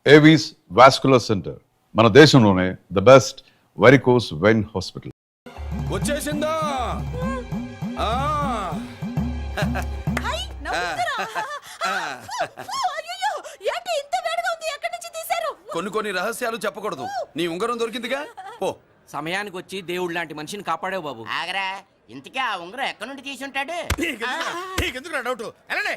Avis vascular centre, మన దేశంలోనే the best varicose vein hospital. వచ్చేసిందా? హాయ్ నమస్కారం. అయ్యో ఏంటి ఇంత వేడిగా ఉంది? ఎక్కడి నుంచి తీశారు? కొన్ని రహస్యాలు చెప్పకూడదు. నీ ఉంగరం దొరికిందిగా, పో. సమయానికి వచ్చి దేవుడు లాంటి మనిషిని కాపాడావు బాబు. ఆగరా, ఇంతకీ ఆ ఉంగరం ఎక్కడి నుండి తీసి ఉంటాడు? నీకెందుకు డౌట్? వెళ్ళండి.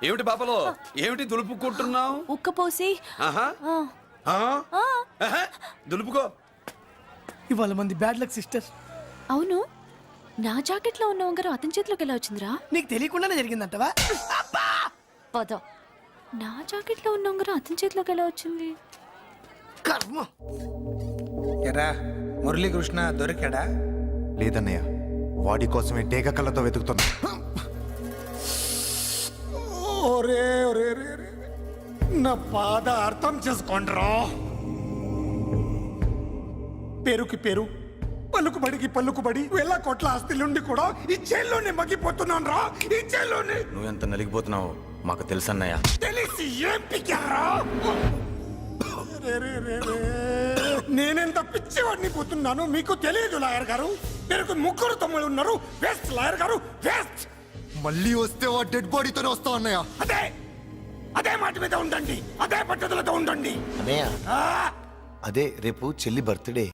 ఏమిటి పాపలో, ఏమిటి దులుపుకుంటున్నావు? ఉక్కపోసి దులుపుకో. ఇవాళ మంది బ్యాడ్ లక్ సిస్టర్. అవును, నా జాకెట్ లో ఉన్న ఉంగరం అతని చేతిలోకి ఎలా వచ్చిందిరా? నీకు తెలియకుండానే జరిగిందంటవా? పద. నా జాకెట్ లో ఉన్న ఉంగరం అతని చేతిలోకి ఎలా వచ్చింది? కర్మ. ఎరా మురళీకృష్ణ దొరికాడా? లేదన్నయ్య, వాడి కోసమే డేగ కళ్ళతో వెతుకుతున్నా. నా బాధ అర్థం చేసుకోండిరా. పేరుకి పేరు, పలుకుబడికి పలుకుబడి, వేల కోట్ల ఆస్తిలుండి కూడా ఈ జైల్లోనే మగ్గిపోతున్నాను రా. ఈ జైల్లోనే. నువ్వెంత నలిగిపోతున్నావో మాకు తెలుసన్నయ్య. తెలిసి ఏం పిక్కారా? నేనెంత పిచ్చివాడిని పోతున్నాను మీకు తెలియదు లాయర్ గారు. పేరుకు ముగ్గురు తమ్ముళ్ళు ఉన్నారు. వేస్ట్ లాయర్ గారు, వేస్ట్. మళ్ళీ వస్తే ఆ డెడ్ బాడీతోనే వస్తావు అన్నయ్య. అదే మాట మీద ఉండండి, అదే పట్టుదలతో ఉండండి. అన్నయ్య, అదే రేపు చెల్లి బర్త్డే.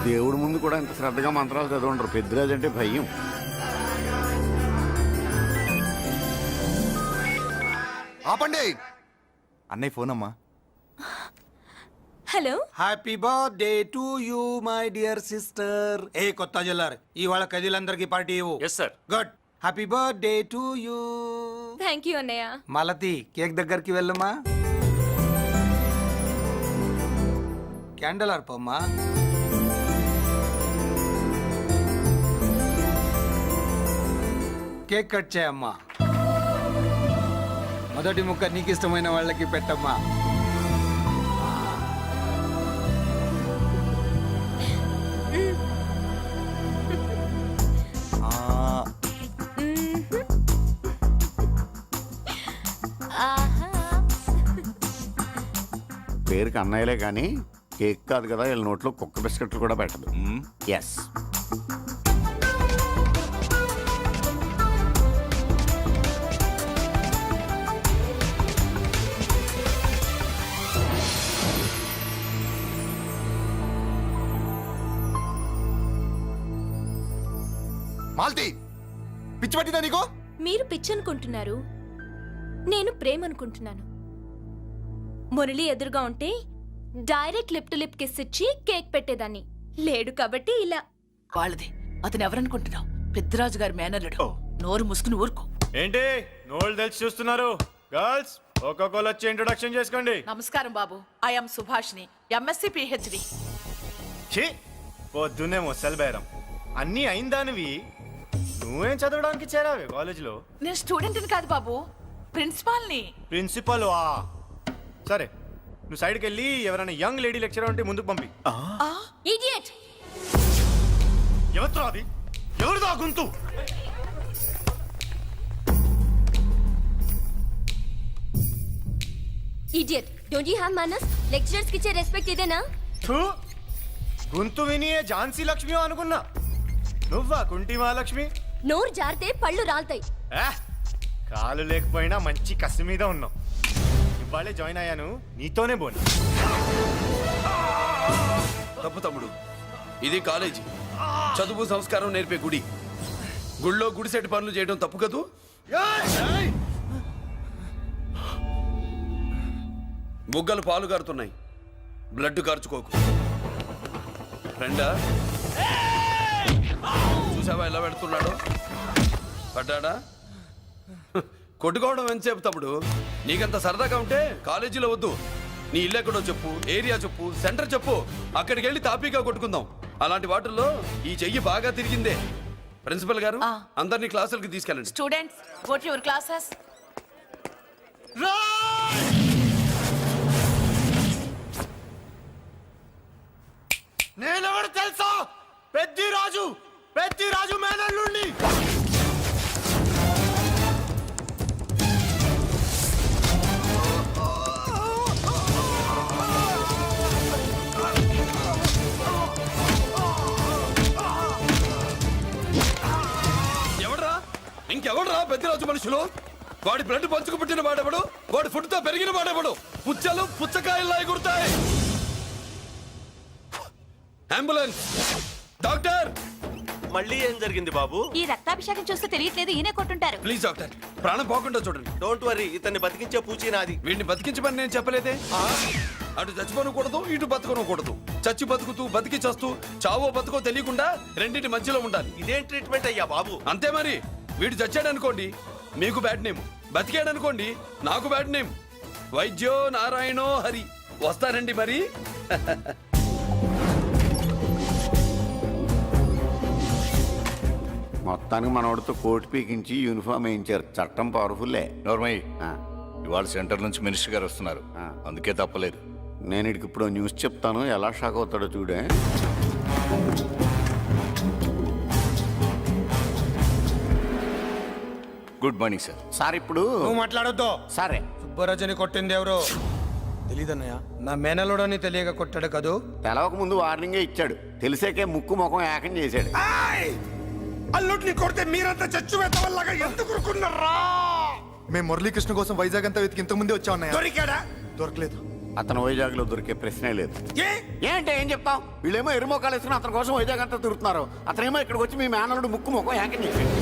దేవుడి ముందు కూడా ఇంత శ్రద్ధగా మంత్రాలు చదవంటారు. పెద్దరాజు అంటే భయం. ఆపండి. అన్నయ్య ఫోన్ అమ్మా. Hello. Happy birthday to you my dear sister. ఏ కొత్త జల్లార్, ఇవాళ కదిలందరికి పార్టీ ఇవ్వు. Yes sir. Good. Happy birthday to you. Thank you అన్నయ్య. మాలతి, కేక్ దగ్గరికి వెళ్ళమ్మా. క్యాండల్ ఆర్పమ్మా. కేక్ కట్ చేయమ్మా. మొదటి ముక్క నీకు ఇష్టమైన వాళ్ళకి పెట్టమ్మా. పేరుకి అన్నయ్యలే కానీ కేక్ కాదు కదా, వీళ్ళ నోట్లో కుక్క బిస్కెట్లు కూడా పెట్టదు. ఎస్. మాల్తి, పిచ్చి పట్టిందా నీకు? మీరు పిచ్చి అనుకుంటున్నారు, నేను ప్రేమ అనుకుంటున్నాను. మురళి ఎదురుగా ఉంటే direct lip to lip kiss ఇచ్చి కేక్ పెట్టేదాన్ని. లేడు కాబట్టి ఇలా. వాళ్ళది. అతను ఎవరనుకుంటున్నావు? పెద్దరాజు గారి మేనల్లుడు. నోరు ముసుకుని ఊరుకో. ఏంటి నోళ్ళు తెలిసి చూస్తున్నారు? గర్ల్స్ ఒక్కొక్కరు వచ్చి ఇంట్రొడక్షన్ చేసుకోండి. నమస్కారం బాబు, ఐఎమ్ సుభాష్ని, ఎంఎస్సి పిహెచ్డి. ఛీ, పొద్దున్నే ముసలి బేరం. అన్నీ అయిందానివి నువ్వేం చదవడానికి చేరావే కాలేజీలో? నేను స్టూడెంట్ని కాదు బాబు, ప్రిన్సిపాల్ని. ప్రిన్సిపల్ వా? సరే, నువ్వు సైడ్కి వెళ్ళి ఎవరైనా యంగ్ లేడీ లెక్చరర్ ఉంటే ముందుకు పంపి. ఇడియట్. ఎవరు అది? ఎవరిదా గొంతు? ఇడియట్ డోంట్ యు హావ్ మనస్ లెక్చరర్స్ కి ఇచ్చే రెస్పెక్ట్ ఇదేనా థూ, గొంతు విని ఏ ఝాన్సీ లక్ష్మి అనుకున్నా. నువ్వా కుంటి మహాలక్ష్మి? నోరు జారితే పళ్ళు రాల్తాయి కాలు లేకపోయినా మంచి కసి మీద ఉన్నావు. ఇవాళే జాయిన్ అయ్యాను, నీతోనే బోని. తప్పు తమ్ముడు, ఇది కాలేజీ, చదువు సంస్కారం నేర్పే గుడి. గుళ్ళో గుడిసెట్టి పనులు చేయడం తప్పు కదూ? బుగ్గలు పాలు కారుతున్నాయి, బ్లడ్ కార్చుకోకు. ఫ్రెండా, చూసావా ఎలా పెడుతున్నాడు? పడ్డాడా? కొట్టుకోవడం ఎంతసేపు తమ్ముడు? నీకంత సరదాగా ఉంటే కాలేజీలో వద్దు. నీ ఇల్లు ఎక్కడో చెప్పు, ఏరియా చెప్పు, సెంటర్ చెప్పు, అక్కడికి వెళ్ళి తాపీగా కొట్టుకుందాం. అలాంటి వాటిల్లో ఈ చెయ్యి బాగా తిరిగిందే. ప్రిన్సిపల్ గారు, అందరినీ క్లాసులకి తీసుకెళ్ళండి. Students go to your classes. నేనెవరు తెలుసా? పెద్దిరాజు, పెద్దిరాజు మేనల్లుండి. ఎవడ్రా? ఇంకెవడ్రా పెద్దరాజు మనుషులు? వాడి బ్లడ్ పంచుకు పుట్టిన వాడెవడు? వాడి ఫుడ్ తో పెరిగిన వాడెవడు? పుచ్చలు పుచ్చకాయల్లా ఎగురుతాయి. Ambulance, doctor. మళ్ళీ ఏం జరిగింది బాబు? ఈ రక్తాభిషేకం చూస్తే తెలియట్లేదు, ఈయనే కొట్టుంటారు. ప్లీజ్ డాక్టర్, ప్రాణం పోకుండా చూడండి. డోంట్ వరీ, ఇతన్ని బతికించే పూచి నాది. వీడిని బతికించమని నేను చెప్పలేదే. అటు చచ్చిపోనకూడదు, ఇటు బతకనకూడదు. చచ్చి బతుకుతూ, బతికి చస్తూ, చావో బతుకో తెలియకుండా రెండింటి మధ్యలో ఉండాలి. ఇదేం ట్రీట్మెంట్ అయ్యా బాబు? అంతే మరి. వీడు చచ్చాడనుకోండి మీకు బ్యాడ్ నేమ్, బతికాడనుకోండి నాకు బ్యాడ్ నేమ్. వైద్యో నారాయణో హరి. వస్తానండి మరి. మొత్తానికి మనోడితో కోట్ పీకించి యూనిఫామ్ వేయించారు. చట్టం పవర్ఫుల్లే. నోర్మయ్య, ఆ, ఇవాళ సెంటర్ నుంచి మినిస్టర్ గారు వస్తున్నారు, అందుకే తప్పలేదు. నేను ఇడికి ఇప్పుడు న్యూస్ చెప్తాను, ఎలా షాక్ అవుతాడో చూడే. Good morning sir. సార్ ఇప్పుడు నువ్వు మాట్లాడొద్దు. సరే, సుబ్బరాజుని కొట్టింది ఎవరు తెలీదన్నయ్య. నా మేనలోడని తెలియక కొట్టాడు కదూ. తెలవక ముందు వార్నింగే ఇచ్చాడు, తెలిసాకే ముక్కు ముఖం ఏకం చేశాడు. అల్లుడిని కొడితే మీరంతా చచ్చు వెతవల్లాగా ఎందుకు ఊరుకున్నారా? మేము మురళీకృష్ణ కోసం వైజాగ్ అంతా వెతికి ఇంతకు ముందే వచ్చా ఉన్నాయా? దొరికాడా? దొరకలేదు. అతను వైజాగ్ లో దొరికే ప్రశ్నే లేదు. ఏంటే ఏం చెప్తాం? వీళ్ళేమో ఎరుమోకాలు వేసుకుని అతని కోసం వైజాగ్ అంతా తిరుగుతున్నారు. అతనేమో ఇక్కడికి వచ్చి మీ మేనల్లుడు ముక్కు ముఖం ఏకం చేశాడు.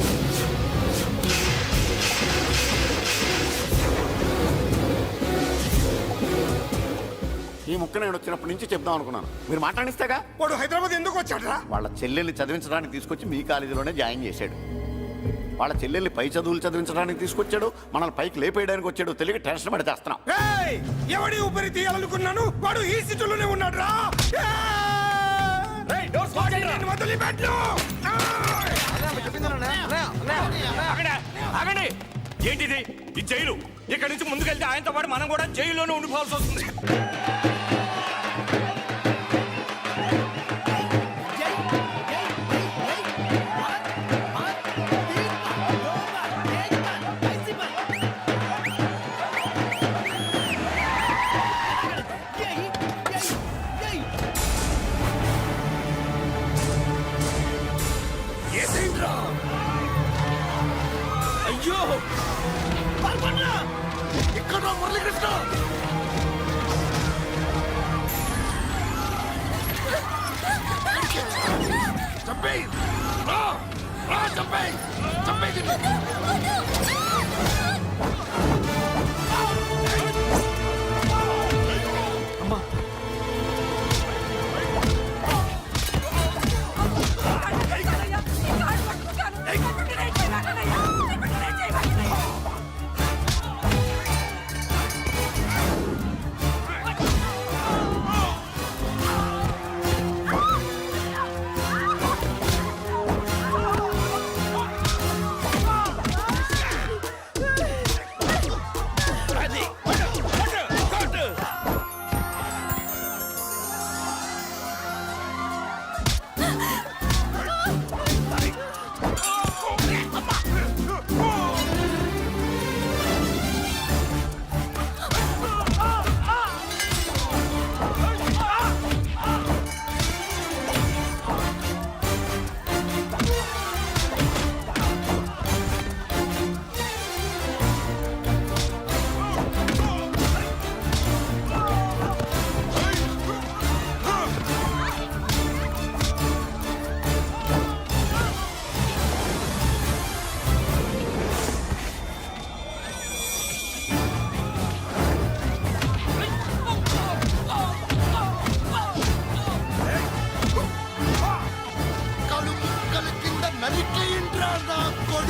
ఈ ముక్క నేను వచ్చినప్పటి నుంచి చెప్దాం అనుకున్నాను, మీరు మాట్లాడిస్తేగా. వాడు హైదరాబాద్ ఎందుకు వచ్చాడరా? వాళ్ళ చెల్లెల్ని చదివించడానికి తీసుకొచ్చి మీ కాలేజీలోనే జాయిన్ చేశాడు. వాళ్ళ చెల్లెల్ని పై చదువులు చదివించడానికి తీసుకొచ్చాడు, మనల్ని పైకి లేపేయడానికి వచ్చాడు. తెలియక టెన్షన్ పడి చేస్తున్నాం. ఎవడి ఊపిరి తీయాలనుకున్నాను, వాడు ఈ సిటీలోనే ఉన్నాడు రా. ఏంటిది ఈ జైలు? ఇక్కడి నుంచి ముందుకెళ్తే ఆయనతో పాటు మనం కూడా జైల్లోనే ఉండిపోవాల్సి వస్తుంది. అయ్యో, ఇక్కడ మురళీకృష్ణ. చంపేయ్, రా, రా, చంపేయ్, చంపేయ్.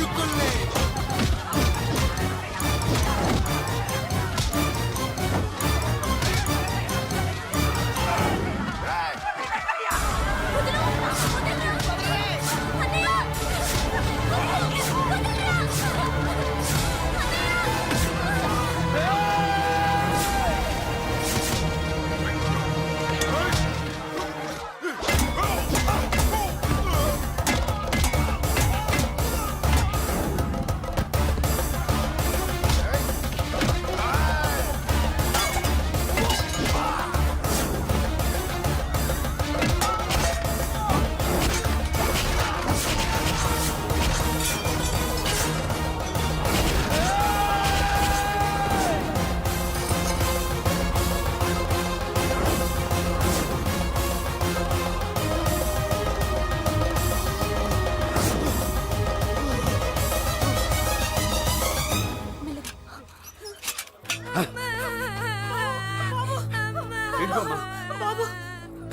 కొడుకుల్ని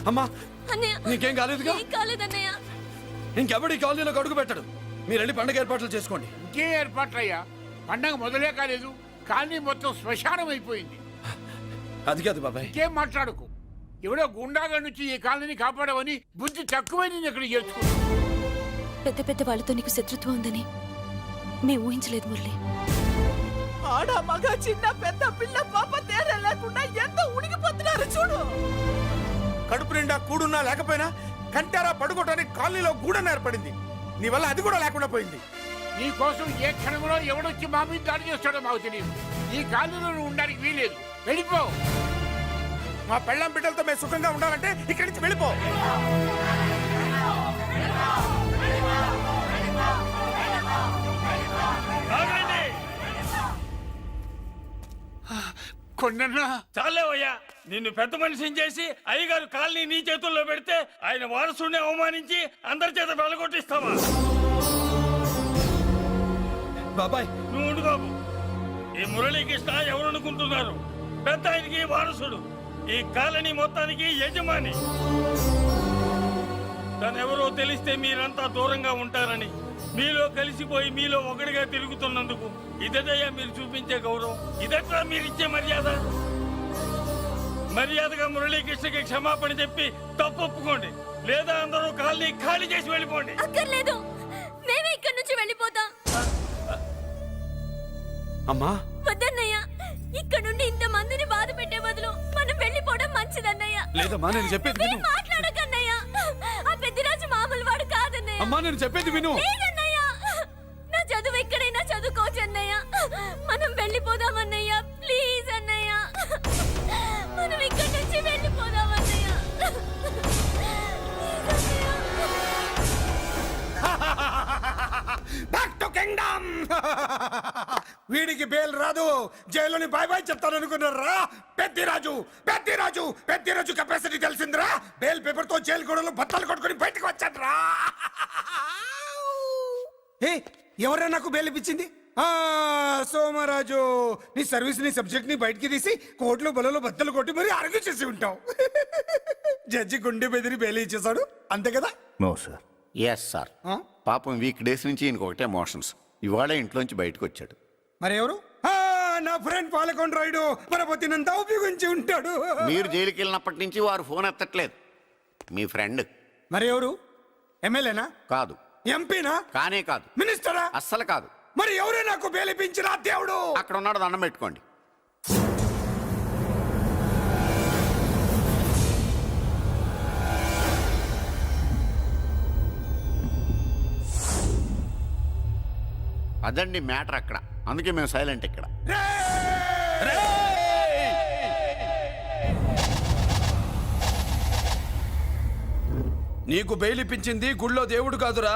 అమ్మా అన్నయ్య నీకేం కాలేదుగా? ఏం కాలేదన్నయ్య. ఇంకెవడి కాలనీలో అడుగు పెట్టడు. మీరు వెళ్ళి పండుగ ఏర్పాట్లు చేసుకోండి. ఇంకే ఏర్పాట్లయ్యా పండగ మొదలే కాలేదు కానీ మొత్తం శ్మశానం అయిపోయింది. అది కాదు బాబాయ్. ఇంకేం మాట్లాడుకు ఎవడో గుండాగా నుంచి ఈ కాలనీని కాపాడవని బుద్ధి తక్కువై నేను ఇక్కడ చేర్చుకున్నా. పెద్ద పెద్ద వాళ్ళతో నీకు శత్రుత్వం ఉందని మేము ఊహించలేదు మురళి. ఆడ మగ చిన్న పెద్ద పిల్ల పాప తేడా లేకుండా ఎంత ఉనికిపోతున్నారు చూడు. కడుపు నిండా కూడున్నా లేకపోయినా కంటారా పడుకోవటానికి కాలనీలో గూడన ఏర్పడింది. నీ వల్ల అది కూడా లేకుండా పోయింది. నీ కోసం ఏ క్షణంలో ఎవడొచ్చి మా మీద దాడి చేస్తాడో మాకు తెలియదు. ఈ కాలనీలో నువ్వు ఉండడానికి వీలేదు. వెళ్ళిపో. మా పెళ్ళం బిడ్డలతో మేము సుఖంగా ఉండాలంటే ఇక్కడి నుంచి వెళ్ళిపో. కొన్నా చాలేవయ్యా, నిన్ను పెద్ద మనిషిని చేసి అయ్యగారు కాలనీ నీ చేతుల్లో పెడితే ఆయన వారసుని అవమానించి అందరి చేత వెళ్ళగొట్టిస్తావా? బాబాయ్ నువ్వు ఉండు బాబు. ఈ మురళీకృష్ణ ఎవరు అనుకుంటున్నారు? పెద్ద ఆయనకి వారసుడు, ఈ కాలనీ మొత్తానికి యజమాని. తనెవరో తెలిస్తే మీరంతా దూరంగా ఉంటారని మీలో కలిసిపోయి మీలో ఒకటిగా తిరుగుతున్నందుకు ఇదటయ్యా మీరు చూపించే గౌరవం, ఇదట్లా మీరిచ్చే మర్యాద. మర్యాదగా మురళీకృష్ణకి క్షమాపణ చెప్పి తప్పు ఒప్పుకోండి, లేదా అందరూ కాలనీ ఖాళీ చేసి వెళ్ళిపోండి. అక్కర్లేదు, మేమే ఇక్కడి నుంచి వెళ్ళిపోతాం. అమ్మా వద్దన్నయ్య, ఇక్కడ నుండి ఇంత మందిని బాధ పెట్టే బదులు మనం వెళ్ళిపోవడం మంచిదన్నయ్య. లేదమ్మా, నేను చెప్పేది విను. మాట్లాడకన్నయ్య, ఆ పెద్దిరాజు మామూలు వాడు కాదన్నయ్య. అమ్మా నేను చెప్పేది విను. లేదన్నయ్య, నా చదువు ఎక్కడైనా చదువుకోవచ్చు అన్నయ్య. మనం వెళ్ళిపోదామన్నయ్య, ప్లీజ్ అన్నయ్య. మనం ఇక్కడి నుంచి వెళ్ళిపోదామన్నయ్య. Back to kingdom. వీడికి బెయిల్ రాదు, జైల్లోని బాయ్ బాయ్ చెప్తాను అనుకున్నారా? పెద్దిరాజు పెద్దిరాజు పెద్దిరాజు కెపాసిటీ తెలిసిందిరా. బెయిల్ పేపర్ తో జైలు గోడలు బత్తలు కొట్టుకుని బయటకు వచ్చాడ్రా. ఎవరైనా నాకు బెయిల్ ఇప్పించింది? సోమరాజు, నీ సర్వీస్ నీ సబ్జెక్ట్ ని బయటికి తీసి కోర్టులో బలలో బద్దలు కొట్టి మరి ఆర్గ్యూ చేసి ఉంటావు. జడ్జి గుండె బెదిరి బెయిల్ ఇచ్చేసాడు, అంతే కదా? No sir. Yes sir. పాపం వీక్ డేస్ నుంచి ఈయనకు ఒకటే ఎమోషన్స్. ఇవాళ ఇంట్లోంచి బయటకు వచ్చాడు. మరి ఎవరు? నా ఫ్రెండ్ పాలకొండ రాయుడు పరపతినంతా ఉపయోగించి ఉంటాడు. మీరు జైలుకి వెళ్ళినప్పటి నుంచి వారు ఫోన్ ఎత్తట్లేదు. మీ ఫ్రెండ్. మరి ఎవరు? ఎమ్మెల్యేనా? కాదు. ఎంపీనా? కానే కాదు. మినిస్టరా? అస్సలు కాదు. మరి ఎవరే నాకు బేలిపించిన దేవుడు? అక్కడ ఉన్నాడు, దండం పెట్టుకోండి. అదండి మ్యాటర్ అక్కడ. అందుకే మేము సైలెంట్ ఇక్కడ. నీకు బెయిలిపించింది గుళ్ళో దేవుడు కాదురా,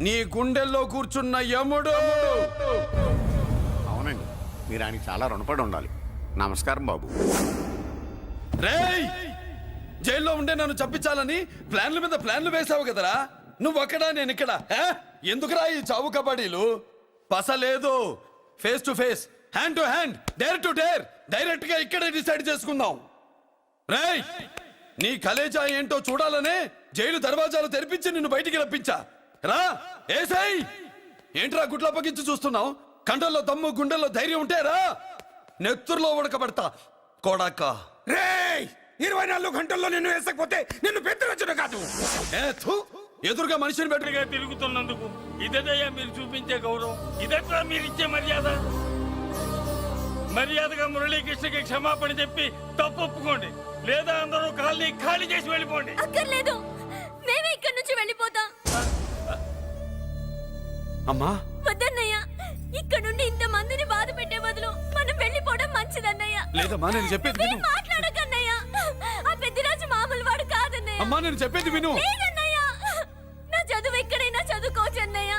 నీ గుండెల్లో కూర్చున్న యముడు. అవునండి, మీరు ఆయనకి చాలా రుణపడి ఉండాలి. నమస్కారం బాబు. రేయ్, జైల్లో ఉండే నన్ను చంపించాలని ప్లాన్ల మీద ప్లాన్లు వేసావు కదరా. నువ్వు అక్కడా నేను ఇక్కడ. ఎందుకురా ఈ చావు కబడ్డీలు? పస లేదు, face to face, hand to hand, dare to dare, direct గా ఇక్కడే డిసైడ్ చేసుకుందాం. రేయ్, నీ కలేజా ఏంటో చూడాలనే జైలు దర్వాజాలు తెరిపించి నిన్ను బయటికి రప్పించా. రా ఏసై, ఏంట్రా గుడ్ల పగించి చూస్తున్నావు? కండల్లో దమ్ము గుండెల్లో ధైర్యం ఉంటేరా నెత్తురులో ఉడకబడతా కొడాక. రేయ్ 24 గంటల్లో నిన్ను వేసకపోతే నిన్ను పెద్దరొచ్చును కాదు. ఎదురుగా మనిషిని పెట్టి ఒక్కడిగా తిరుగుతున్నందుకు ఇదేదయ్యా మీరు చూపించే గౌరవం? ఇదట్లా మీరు ఇచ్చే మర్యాద? మర్యాదగా మురళీకృష్ణకి క్షమాపణ చెప్పి తప్పు ఒప్పుకోండి, లేదా అందరూ కాలనీ ఖాళీ చేసి వెళ్ళిపోండి. అక్కర్లేదు, మేమే ఇక్కడి నుంచి వెళ్ళిపోతాం. అమ్మా వద్దన్నయ్య, ఇక్కడ నుండి ఇంత మందిని బాధ పెట్టే బదులు మనం వెళ్ళిపోవడం మంచిదన్నయ్య. లేదమ్మా, నేను చెప్పేది విను. మాట్లాడకన్నయ్య, ఆ పెద్దిరాజు మామూలు వాడు కాదన్నయ్య. అమ్మా నేను చెప్పేది విను. లేదన్నయ్య, నా చదువు ఎక్కడైనా చదువుకోవచ్చు అన్నయ్య.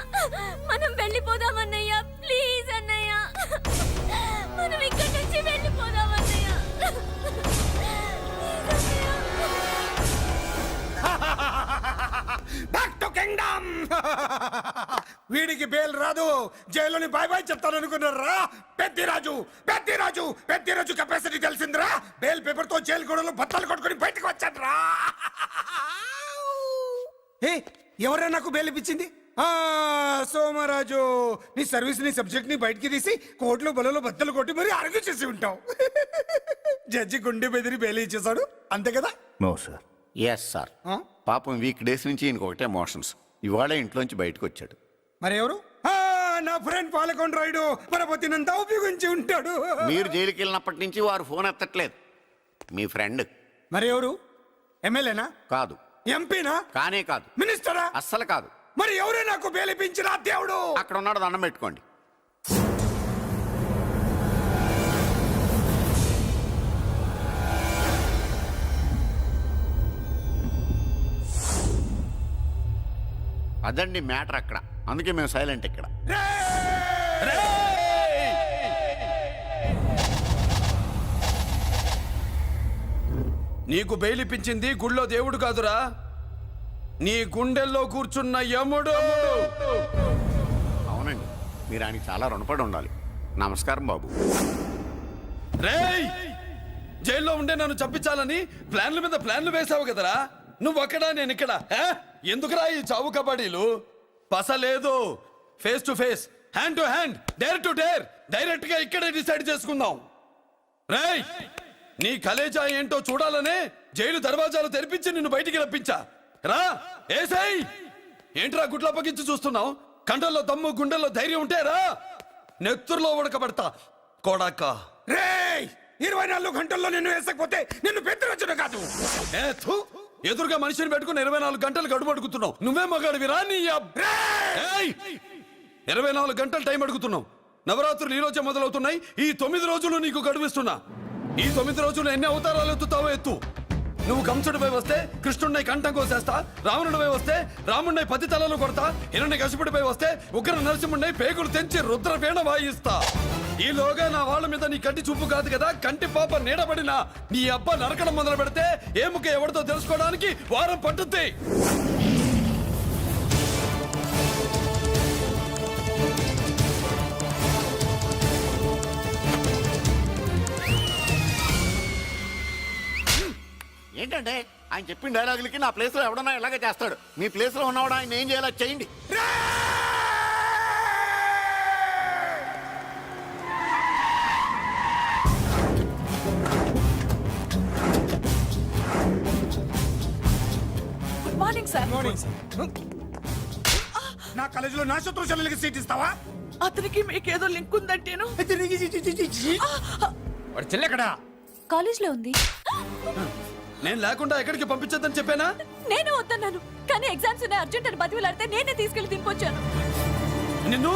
మనం వెళ్ళిపోదామన్నయ్య, ప్లీజ్ అన్నయ్య. మనం ఇక్కడి నుంచి వెళ్ళిపోదామన్నయ్య. Back to kingdom. వీడికి బెయిల్ రాదు, జైల్లోని బాయ్ బాయ్ చెప్తాను అనుకున్నారా? పెద్దిరాజు కెపాసిటీ తెలిసిందిరా. బెయిల్ పేపర్ తో జైలు గోడలు బత్తలు కొట్టుకుని బయటకు వచ్చాడ్రా. ఎవరైనా నాకు బెయిల్ ఇప్పించింది? సోమరాజు, నీ సర్వీస్ నీ సబ్జెక్ట్ ని బయటికి తీసి కోర్టులో బలలో బద్దలు కొట్టి మరి అరుగు చేసి ఉంటావు. జడ్జి గుండె బెదిరి బెయిల్ ఇచ్చేసాడు, అంతే కదా? No sir. Yes sir. పాపం వీక్ డేస్ నుంచి ఈయనకు ఒకటే మోషన్స్. ఇవాళ ఇంట్లోంచి బయటకు వచ్చాడు. మరి ఎవరు? నా ఫ్రెండ్ పాలకొండ రాయుడు పరపతినంతా ఉపయోగించి ఉంటాడు. మీరు జైలుకి వెళ్ళినప్పటి నుంచి వారు ఫోన్ ఎత్తట్లేదు. మీ ఫ్రెండ్. మరి ఎవరు? ఎమ్మెల్యేనా? కాదు. ఎంపీనా? కానే కాదు. మినిస్టరా? అస్సలు కాదు. మరి ఎవరే నాకు బేలిపించిన దేవుడు? అక్కడ ఉన్నాడు, దండం పెట్టుకోండి. అదండి మ్యాటర్ అక్కడ. అందుకే మేము సైలెంట్ ఇక్కడ. నీకు బెయిలిపించింది గుళ్ళో దేవుడు కాదురా, నీ గుండెల్లో కూర్చున్న యముడు. అవునండి, మీరు ఆయనకి చాలా రుణపడి ఉండాలి. నమస్కారం బాబు. రేయ్, జైల్లో ఉండే నన్ను చంపించాలని ప్లాన్ల మీద ప్లాన్లు వేసావు కదరా. నువ్వు అక్కడా నేను ఇక్కడ. ఎందుకురా ఈ చావు కబడ్డీలు? పస లేదు, face to face, hand to hand, dare to dare, direct గా ఇక్కడే డిసైడ్ చేసుకుందాం. రేయ్, నీ కలేజా ఏంటో చూడాలనే జైలు దర్వాజాలు తెరిపించి నిన్ను బయటికి రప్పించా. రా ఏసై. ఏంట్రా గుడ్ల పగించి చూస్తున్నావు? కండల్లో దమ్ము గుండెల్లో ధైర్యం ఉంటే రా నెత్తురులో ఉడకబడతా కొడాక. రేయ్ 24 గంటల్లో నిన్ను వేసకపోతే నిన్ను పెద్దరొచ్చును కాదు. ఎదురుగా మనిషిని పెట్టుకుని 24 గంటలు గడువు అడుగుతున్నావు. నువ్వే మగాడివిరా నీ 24 గంటలు టైం అడుగుతున్నావు. నవరాత్రులు ఈ రోజే మొదలవుతున్నాయి. ఈ 9 రోజులు నీకు గడువిస్తున్నా. ఈ 9 రోజులు ఎన్ని అవతారాలు ఎత్తుతావో ఎత్తు. నువ్వు కంసుడిపై వస్తే కృష్ణుడిని కంఠం కోసేస్తా, రావణుడిపై వస్తే రాముడిని 10 తలలు కొడతా, హిరణ్యకశిపుడిపై వస్తే ఉగ్ర నరసింహుడిని పేగులు తెంచి రుద్రవీణ వాయిస్తా. ఈలోగా నా వాళ్ళ మీద నీ కంటి చూపు కాదు కదా, కంటి పాప నీడబడిన నీ అబ్బ నరకడం మొదలు పెడితే ఏముక ఎవరితో తెలుసుకోవడానికి వారం పట్టుద్ది. ఏంటంటే ఆయన చెప్పిన డైలాగులకి నా ప్లేస్లో ఎవడన్నా ఇలాగే చేస్తాడు. మీ ప్లేస్లో ఉన్నవాడు ఆయన ఏం చేయాలో చేయండి. Good morning sir. నా కాలేజీలో నా శత్రు చెల్లెలకి సీట్ ఇస్తావా? అతనికి మీకేదో లింక్ ఉందంటేను. వాడి చెల్లెక్కడా? కాలేజ్ లో ఉంది. నేను లేకుండా ఎక్కడికి పంపించొద్దని చెప్పానా? నేను వద్దన్నాను, కానీ ఎగ్జామ్స్ ఉన్నాయి అర్జెంట్ అని బతిలాడితే నేనే తీసుకెళ్లి దింపొచ్చాను. నిన్ను